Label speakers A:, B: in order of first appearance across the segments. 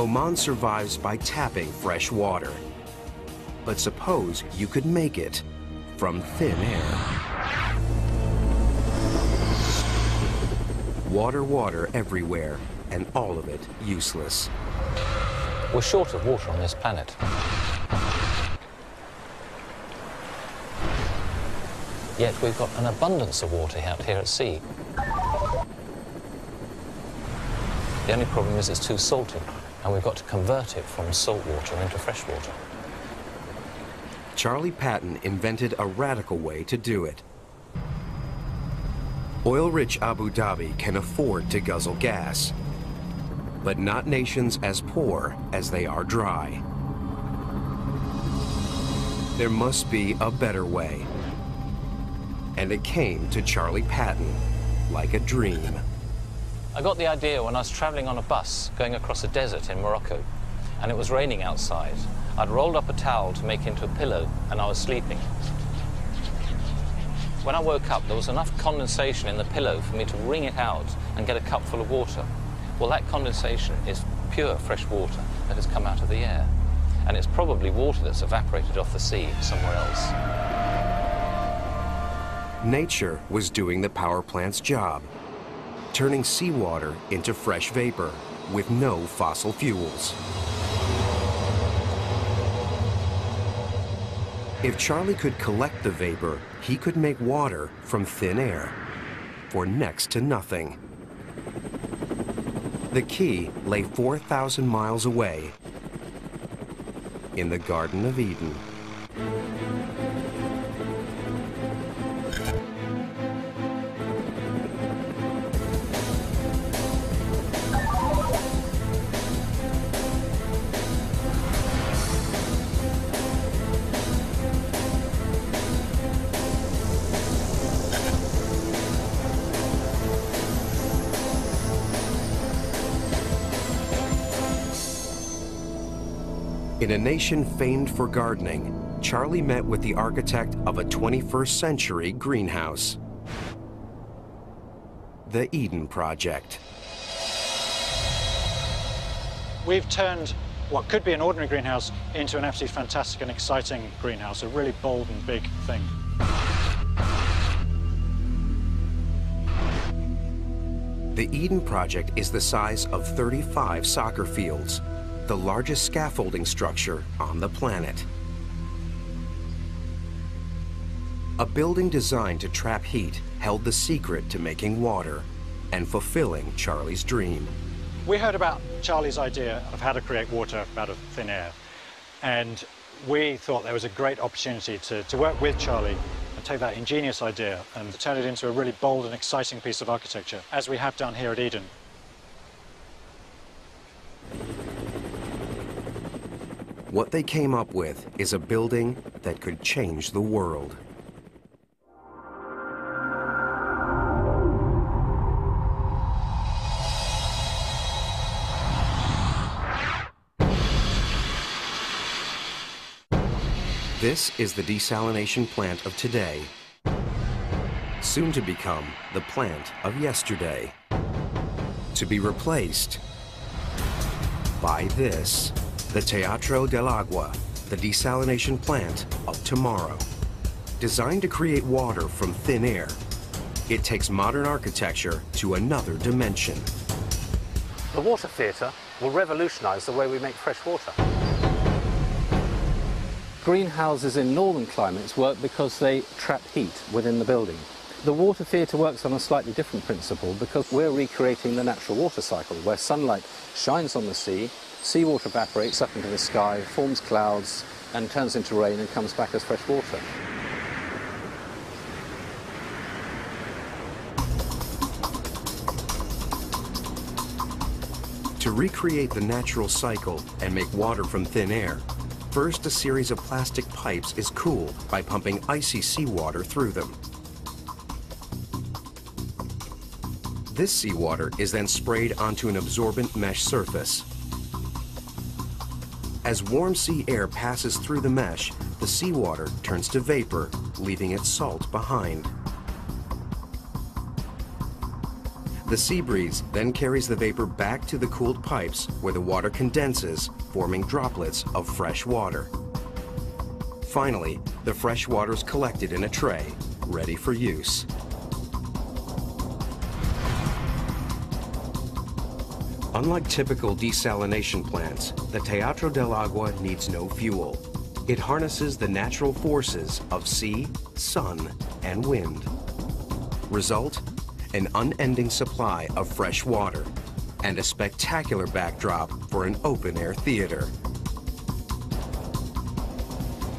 A: Oman survives by tapping fresh water. But suppose you could make it from thin air. Water, water everywhere, and all of it useless.
B: We're short of water on this planet. Yet we've got an abundance of water out here at sea. The only problem is it's too salty, and we've got to convert it from salt water into fresh water.
A: Charlie Patton invented a radical way to do it. Oil-rich Abu Dhabi can afford to guzzle gas, but not nations as poor as they are dry. There must be a better way. And it came to Charlie Patton like a dream.
B: I got the idea when I was traveling on a bus going across a desert in Morocco, and it was raining outside. I'd rolled up a towel to make into a pillow, and I was sleeping. When I woke up, there was enough condensation in the pillow for me to wring it out and get a cup full of water. Well, that condensation is pure fresh water that has come out of the air, and it's probably water that's evaporated off the sea somewhere else.
A: Nature was doing the power plant's job, turning seawater into fresh vapor with no fossil fuels. If Charlie could collect the vapor, he could make water from thin air for next to nothing. The key lay 4,000 miles away in the Garden of Eden. In a nation famed for gardening, Charlie met with the architect of a 21st century greenhouse, the Eden Project.
C: We've turned what could be an ordinary greenhouse into an absolutely fantastic and exciting greenhouse, a really bold and big thing.
A: The Eden Project is the size of 35 soccer fields, the largest scaffolding structure on the planet. A building designed to trap heat held the secret to making water and fulfilling Charlie's dream.
C: We heard about Charlie's idea of how to create water out of thin air, and we thought there was a great opportunity to work with Charlie and take that ingenious idea and turn it into a really bold and exciting piece of architecture, as we have done here at Eden.
A: What they came up with is a building that could change the world. This is the desalination plant of today, soon to become the plant of yesterday, to be replaced by this. The Teatro del Agua, the desalination plant of tomorrow. Designed to create water from thin air, it takes modern architecture to another dimension.
B: The water theatre will revolutionize the way we make fresh water. Greenhouses in northern climates work because they trap heat within the building. The water theatre works on a slightly different principle because we're recreating the natural water cycle, where sunlight shines on the sea, seawater evaporates up into the sky, forms clouds, and turns into rain and comes back as fresh water.
A: To recreate the natural cycle and make water from thin air, first a series of plastic pipes is cooled by pumping icy seawater through them. This seawater is then sprayed onto an absorbent mesh surface. As warm sea air passes through the mesh, the seawater turns to vapor, leaving its salt behind. The sea breeze then carries the vapor back to the cooled pipes where the water condenses, forming droplets of fresh water. Finally, the fresh water is collected in a tray, ready for use. Unlike typical desalination plants, the Teatro del Agua needs no fuel. It harnesses the natural forces of sea, sun, and wind. Result? An unending supply of fresh water and a spectacular backdrop for an open-air theater.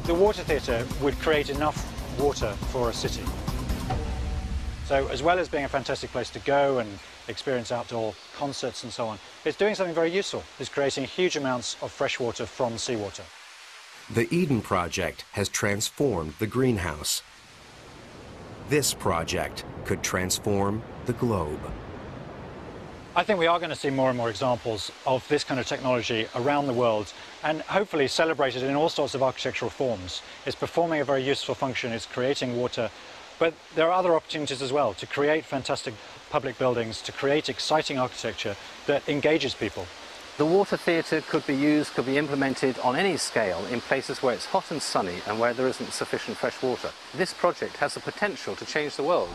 C: The water theatre would create enough water for a city. So as well as being a fantastic place to go and experience outdoor concerts and so on, it's doing something very useful. It's creating huge amounts of fresh water from seawater.
A: The Eden Project has transformed the greenhouse. This project could transform the globe.
C: I think we are going to see more and more examples of this kind of technology around the world and hopefully celebrated in all sorts of architectural forms. It's performing a very useful function, it's creating water, but there are other opportunities as well to create fantastic public buildings, to create exciting architecture that engages people.
B: The water theatre could be implemented on any scale in places where it's hot and sunny and where there isn't sufficient fresh water. This project has the potential to change the world.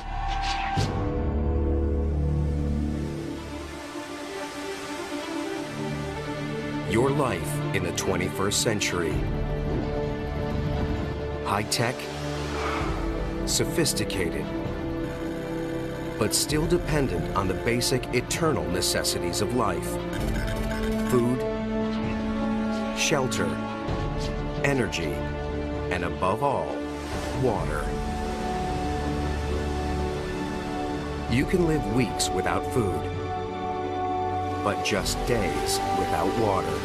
A: Your life in the 21st century. High-tech, sophisticated, but still dependent on the basic eternal necessities of life. Food, shelter, energy, and above all, water. You can live weeks without food, but just days without water.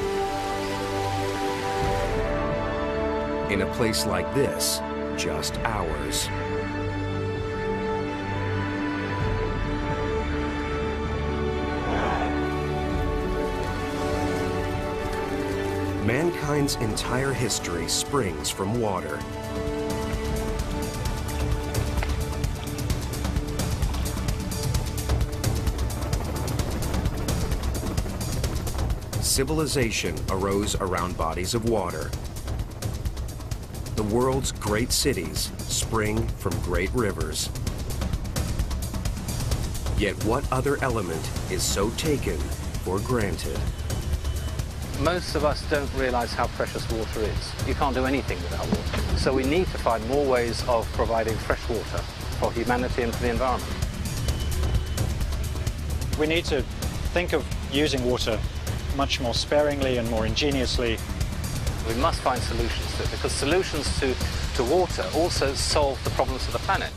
A: In a place like this, just hours. Mankind's entire history springs from water. Civilization arose around bodies of water. The world's great cities spring from great rivers. Yet what other element is so taken for granted?
B: Most of us don't realise how precious water is. You can't do anything without water. So we need to find more ways of providing fresh water for humanity and for the environment.
C: We need to think of using water much more sparingly and more ingeniously.
B: We must find solutions to it, because solutions to water also solve the problems of the planet.